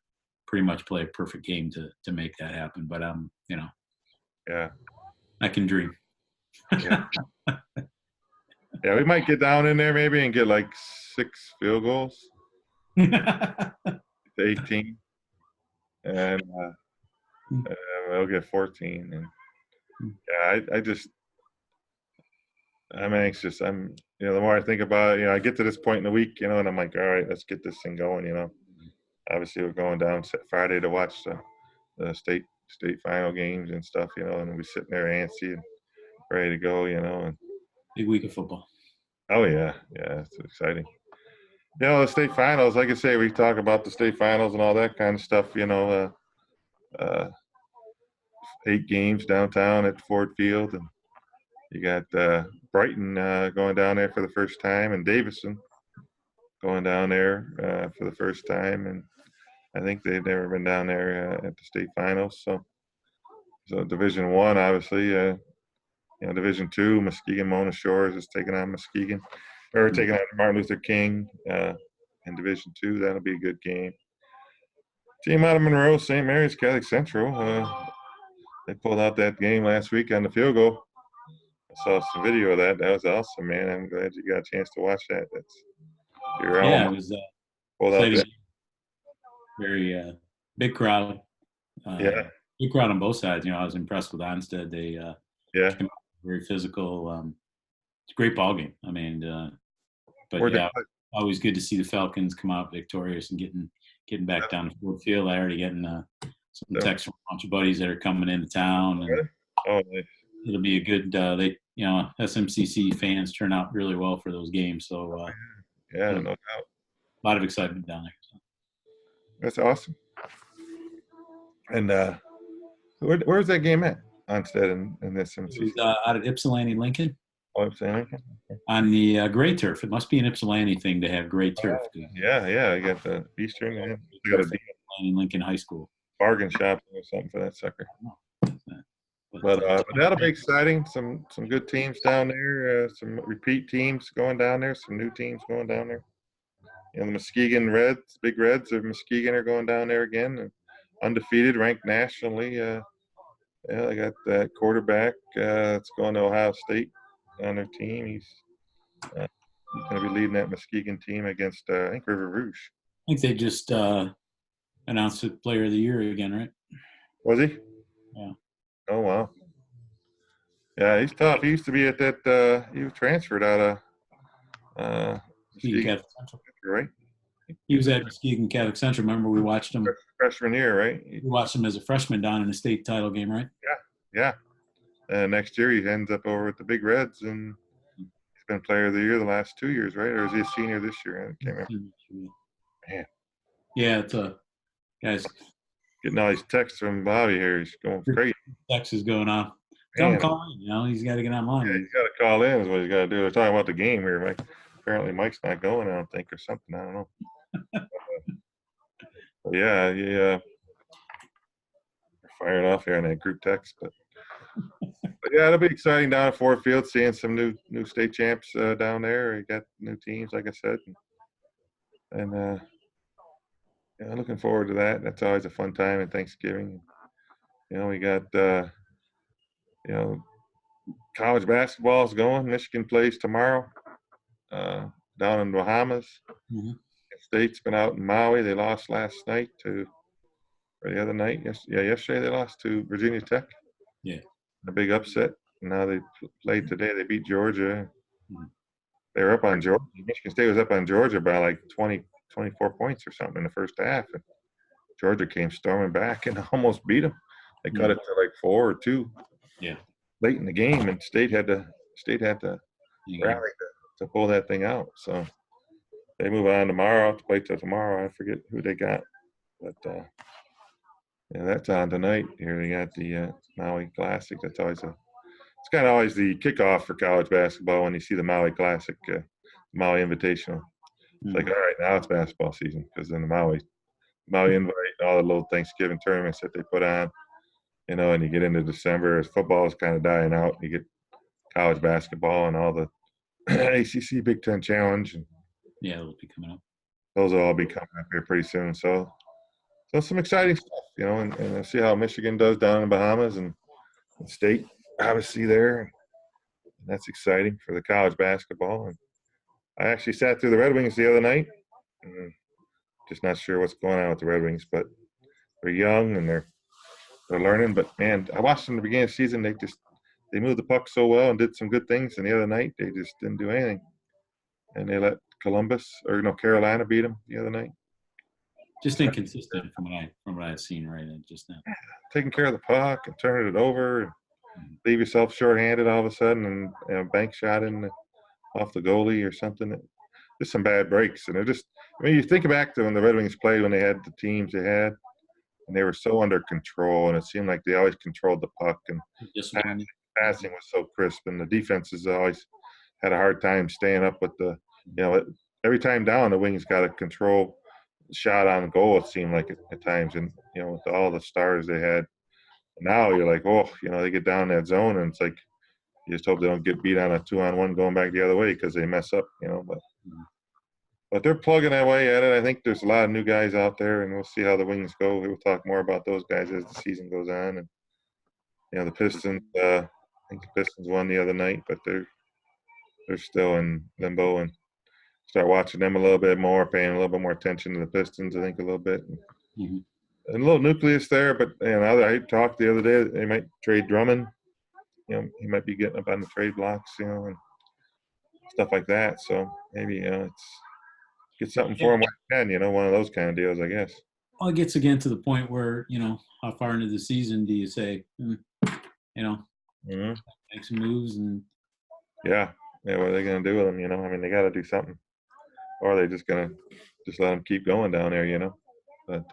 pretty much play a perfect game to make that happen. But yeah, I can dream. Yeah. Yeah, we might get down in there maybe and get like 6 field goals to 18, and we'll get 14. And yeah, I'm anxious. The more I think about it, I get to this point in the week, and I'm like, all right, let's get this thing going. Obviously we're going down Friday to watch the state final games and stuff, and we're sitting there antsy and ready to go, and big week of football. Oh yeah, it's exciting. The state finals, like I say, we talk about the state finals and all that kind of stuff. 8 games downtown at Ford Field, and you got Brighton going down there for the first time, and Davison going down there for the first time, and I think they've never been down there at the state finals. So Division I, obviously. Division II, Muskegon Mona Shores is taking on Muskegon, or taking on Martin Luther King in Division II. That'll be a good game. Team out of Monroe, St. Mary's Catholic Central. They pulled out that game last week on the field goal. I saw some video of that. That was awesome, man. I'm glad you got a chance to watch that. It was pulled out that. Very big crowd. Big crowd on both sides. I was impressed with Onstead. They very physical. It's a great ball game. I mean, always good to see the Falcons come out victorious and getting back down to Ford Field. I already getting some texts from a bunch of buddies that are coming into town, and nice. It'll be a good. SMCC fans turn out really well for those games. So no doubt. A lot of excitement down there. So. That's awesome. And where's that game at? Onstead and this SMCC. It was out at Ypsilanti Lincoln. Oh, Ypsilanti Lincoln. Okay. On the gray turf. It must be an Ypsilanti thing to have gray turf. Yeah. You got the Eastern. And you got a Lincoln High School bargain shop or something for that sucker. But that'll be exciting. Some good teams down there. Some repeat teams going down there. Some new teams going down there. The Muskegon Reds, Big Reds of Muskegon are going down there again. Undefeated, ranked nationally. They got that quarterback that's going to Ohio State on their team. He's going to be leading that Muskegon team against, I think, River Rouge. I think they just announced it Player of the Year again, right? Was he? Yeah. Oh, wow. Yeah, he's tough. He used to be at that he was transferred out of Muskegon Catholic Central. Right? He was at Muskegon Catholic Central. Remember, we watched him. Freshman year, right? We watched him as a freshman down in the state title game, right? Yeah. Next year, he ends up over with the Big Reds, and he's been Player of the Year the last 2 years, right? Or is he a senior this year? I can't remember. Man. Yeah, it's guys. Getting all these texts from Bobby here. He's going crazy. Text is going on. Tell him call in. He's got to get online. Yeah, he's got to call in is what he's got to do. They're talking about the game here, Mike. Apparently Mike's not going, I don't think, or something. I don't know. Yeah, fired off here on that group text, but yeah, it'll be exciting down at Ford Field, seeing some new state champs down there. You got new teams, like I said, and looking forward to that. That's always a fun time at Thanksgiving. We got college basketball is going. Michigan plays tomorrow down in Bahamas. Mm-hmm. State's been out in Maui. They lost last night or the other night. Yesterday they lost to Virginia Tech. Yeah. A big upset. Now they played today. They beat Georgia. Mm-hmm. They were up on Georgia. Michigan State was up on Georgia by like 20, 24 points or something in the first half. And Georgia came storming back and almost beat them. They cut it to like 4 or 2. Yeah. Late in the game, and State had to rally to pull that thing out. So they move on tomorrow. To wait till tomorrow. I forget who they got, but yeah, that's on tonight. Here they got the Maui Classic. That's always it's kind of always the kickoff for college basketball when you see the Maui Classic, Maui Invitational. It's like, all right, now it's basketball season because then the Maui Invite, all the little Thanksgiving tournaments that they put on, and you get into December as football is kind of dying out. You get college basketball and all the ACC Big Ten Challenge, and Yeah, it'll be coming up. those will all be coming up here pretty soon. So some exciting stuff, and see how Michigan does down in the Bahamas and state, obviously there. And that's exciting for the college basketball. And I actually sat through the Red Wings the other night. And just not sure what's going on with the Red Wings, but they're young and they're learning. But man, I watched them in the beginning of the season. They moved the puck so well and did some good things. And the other night they just didn't do anything, and they let Carolina beat them the other night. Just inconsistent from what I've seen right just now. Taking care of the puck and turning it over, and leave yourself shorthanded all of a sudden, and a bank shot off the goalie or something. Just some bad breaks, and they're just. I mean, you think back to when the Red Wings played when they had the teams they had, and they were so under control, and it seemed like they always controlled the puck, and passing was so crisp, and the defenses always had a hard time staying up with the. Every time down, the Wings got a control shot on goal. It seemed like at times, and with all the stars they had. Now you're like, they get down that zone, and it's like you just hope they don't get beat on a 2-on-1 going back the other way because they mess up, But they're plugging that way at it. I think there's a lot of new guys out there, and we'll see how the Wings go. We'll talk more about those guys as the season goes on. And the Pistons. I think the Pistons won the other night, but they're still in limbo, and start watching them a little bit more, paying a little bit more attention to the Pistons. I think a little bit. And a little nucleus there, but I talked the other day. They might trade Drummond. He might be getting up on the trade blocks, and stuff like that. So maybe it's get something for him when you can. One of those kind of deals, I guess. Well, it gets again to the point where how far into the season do you say, make some moves and. Yeah. What are they going to do with them? I mean, they got to do something, or are they just going to just let them keep going down there? But.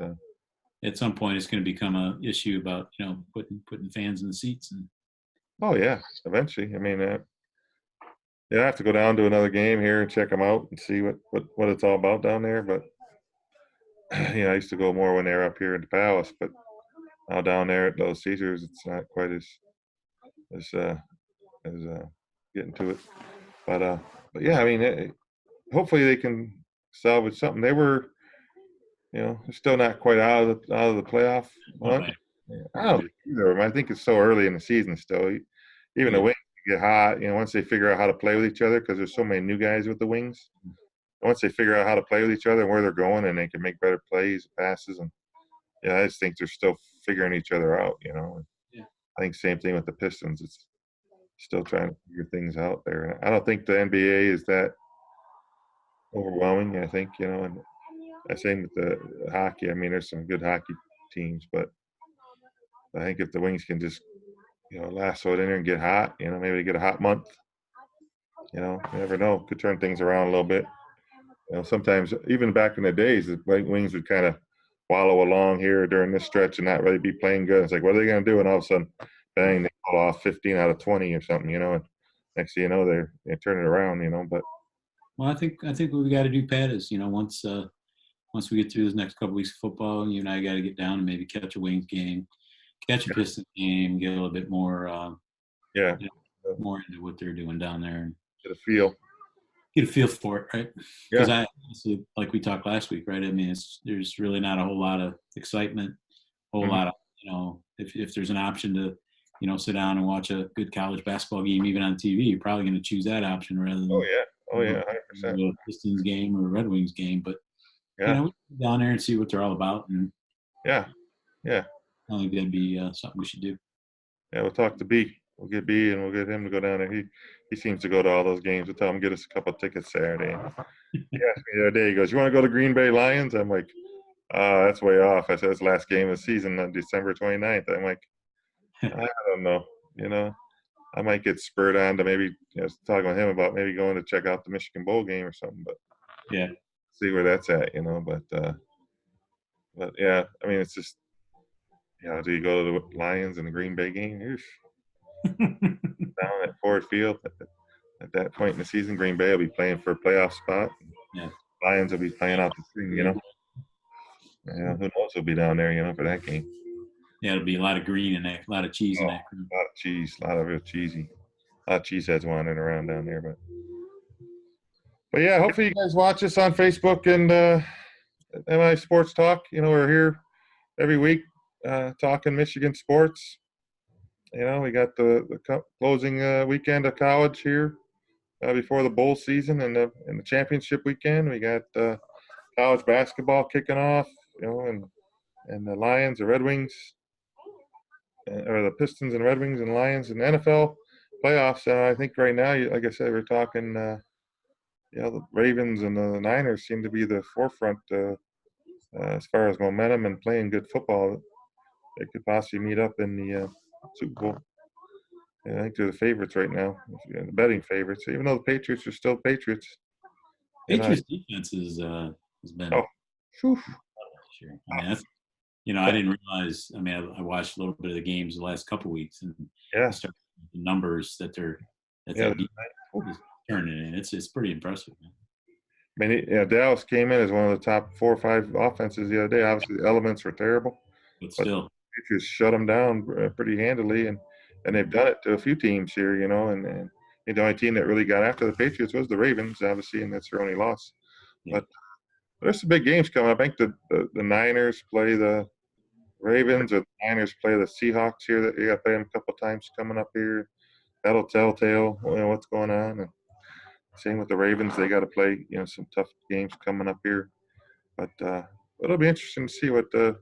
At some point, it's going to become an issue about putting fans in the seats and. Oh yeah, eventually. I mean, I have to go down to another game here and check them out and see what it's all about down there. But I used to go more when they were up here in the Palace, but now down there at those Caesars, it's not quite as getting to it. But yeah, I mean, hopefully they can salvage something. They were. They're still not quite out of the playoff hunt. I don't think either. I think it's so early in the season still. Even the Wings get hot. Once they figure out how to play with each other, because there's so many new guys with the Wings. Once they figure out how to play with each other and where they're going, and they can make better plays, passes, and I just think they're still figuring each other out. I think same thing with the Pistons. It's still trying to figure things out there. And I don't think the NBA is that overwhelming. I think and. Same with the hockey. I mean, there's some good hockey teams, but I think if the Wings can just, lasso it in there and get hot, maybe they get a hot month, you never know. Could turn things around a little bit. Sometimes, even back in the days, the Wings would kind of wallow along here during this stretch and not really be playing good. It's like, what are they going to do? And all of a sudden, bang, they pull off 15 out of 20 or something, and next thing you know, they turn it around, but. Well, I think what we got to do, Pat, is, once we get through this next couple weeks of football, you and I got to get down and maybe catch a Wings game, catch a Pistons game, get a little bit more, more into what they're doing down there, and get a feel for it, right? Because like we talked last week, right? I mean, there's really not a whole lot of excitement, a whole lot of, if there's an option to, sit down and watch a good college basketball game, even on TV, you're probably going to choose that option rather than 100%. A Pistons game or a Red Wings game, but. We go down there and see what they're all about, and I think that'd be something we should do. Yeah, we'll talk to B. We'll get B, and we'll get him to go down there. He seems to go to all those games. We'll tell him get us a couple of tickets Saturday. He asked me the other day. He goes, "You want to go to Green Bay Lions?" I'm like, "That's way off." I said, "It's the last game of the season on December 29th." I'm like, I don't know. I might get spurred on to maybe talking with him about maybe going to check out the Michigan Bowl game or something, but Yeah. see where that's at, but yeah, I mean, it's just, do you go to the Lions and the Green Bay game? Down at Ford Field at that point in the season, Green Bay will be playing for a playoff spot. Yeah. Lions will be playing out the thing, who knows who'll be down there, for that game. Yeah, it'll be a lot of green in there, a lot of cheese in that. A lot of cheese, a lot of real cheesy. A lot of cheeseheads wandering around down there, but yeah, hopefully you guys watch us on Facebook and MI Sports Talk. We're here every week talking Michigan sports. We got the closing weekend of college here before the bowl season and the championship weekend. We got college basketball kicking off, and the Lions, the Red Wings, or the Pistons and Red Wings and Lions and NFL playoffs. I think right now, like I said, we're talking, the Ravens and the Niners seem to be the forefront as far as momentum and playing good football. They could possibly meet up in the Super Bowl. I think they're the favorites right now, the betting favorites, even though the Patriots are still Patriots. Patriots defense has been. Oh, sure. I mean, that's, I didn't realize. I mean, I watched a little bit of the games the last couple of weeks, and the numbers that they're turning in. It's pretty impressive, man. I mean, Dallas came in as one of the top 4 or 5 offenses the other day. Obviously, the elements were terrible, but still, the Patriots shut them down pretty handily, and they've done it to a few teams here, and the only team that really got after the Patriots was the Ravens, obviously, and that's their only loss. Yeah. But there's some big games coming up. I think the Niners play the Ravens, or the Niners play the Seahawks here. That you got to play them a couple times coming up here. That'll telltale what's going on. And same with the Ravens. They got to play some tough games coming up here. But it'll be interesting to see what the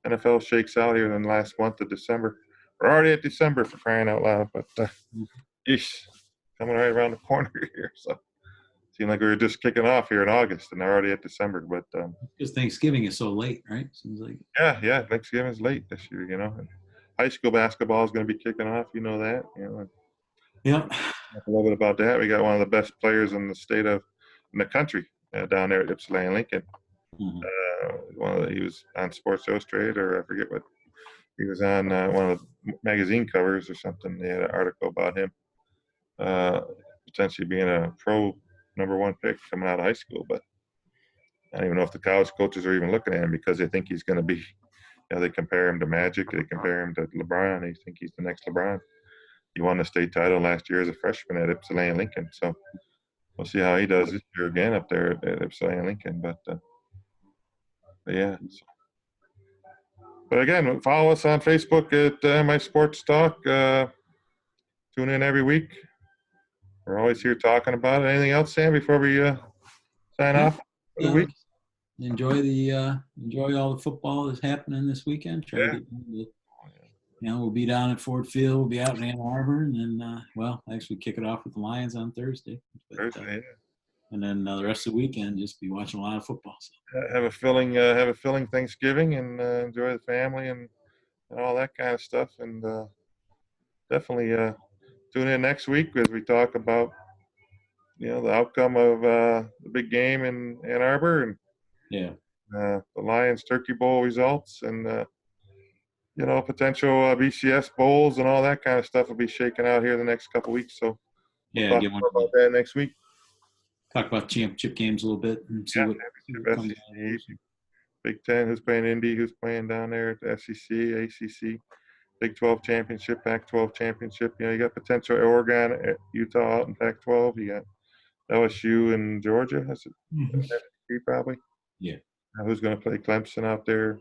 NFL shakes out here in the last month of December. We're already at December, for crying out loud, but coming right around the corner here. So seemed like we were just kicking off here in August, and they're already at December. But because Thanksgiving is so late, right? Seems like yeah, Thanksgiving's late this year. And high school basketball is going to be kicking off. You know that. Yeah. A little bit about that. We got one of the best players in the country down there at Ypsilanti Lincoln. Mm-hmm. He was on Sports Illustrated, or I forget what. He was on one of the magazine covers or something. They had an article about him potentially being a pro number 1 pick coming out of high school. But I don't even know if the college coaches are even looking at him because they think he's going to be, they compare him to Magic. They compare him to LeBron. They think he's the next LeBron. He won the state title last year as a freshman at Ypsilanti Lincoln. So we'll see how he does this year again up there at Ypsilanti Lincoln. But yeah. But again, follow us on Facebook at MI Sports Talk. Tune in every week. We're always here talking about it. Anything else, Sam, before we sign off for the week? Enjoy all the football that's happening this weekend. We'll be down at Ford Field. We'll be out in Ann Arbor, and then actually kick it off with the Lions on Thursday. And then the rest of the weekend, just be watching a lot of football. So. Have a filling Thanksgiving, and enjoy the family and all that kind of stuff. And definitely tune in next week as we talk about the outcome of the big game in Ann Arbor and the Lions Turkey Bowl results, and potential BCS bowls and all that kind of stuff will be shaking out here the next couple weeks. So we'll talk more about that next week. Talk about championship games a little bit and see what SEC, Big Ten, who's playing Indy, who's playing down there at the SEC, ACC, Big 12 championship, Pac-12 championship. You got potential Oregon, Utah out in Pac-12. You got LSU and Georgia. That's it, probably. Yeah. Who's going to play Clemson out there?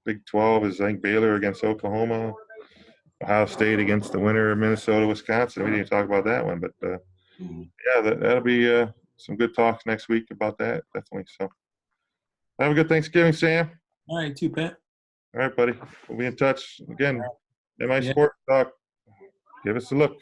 Big 12 is, I think, Baylor against Oklahoma, Ohio State against the winner of Minnesota, Wisconsin. We didn't talk about that one, but that'll be some good talks next week about that, definitely. So have a good Thanksgiving, Sam. All right, too, Pat. All right, buddy. We'll be in touch again. MI Sports Talk. Give us a look.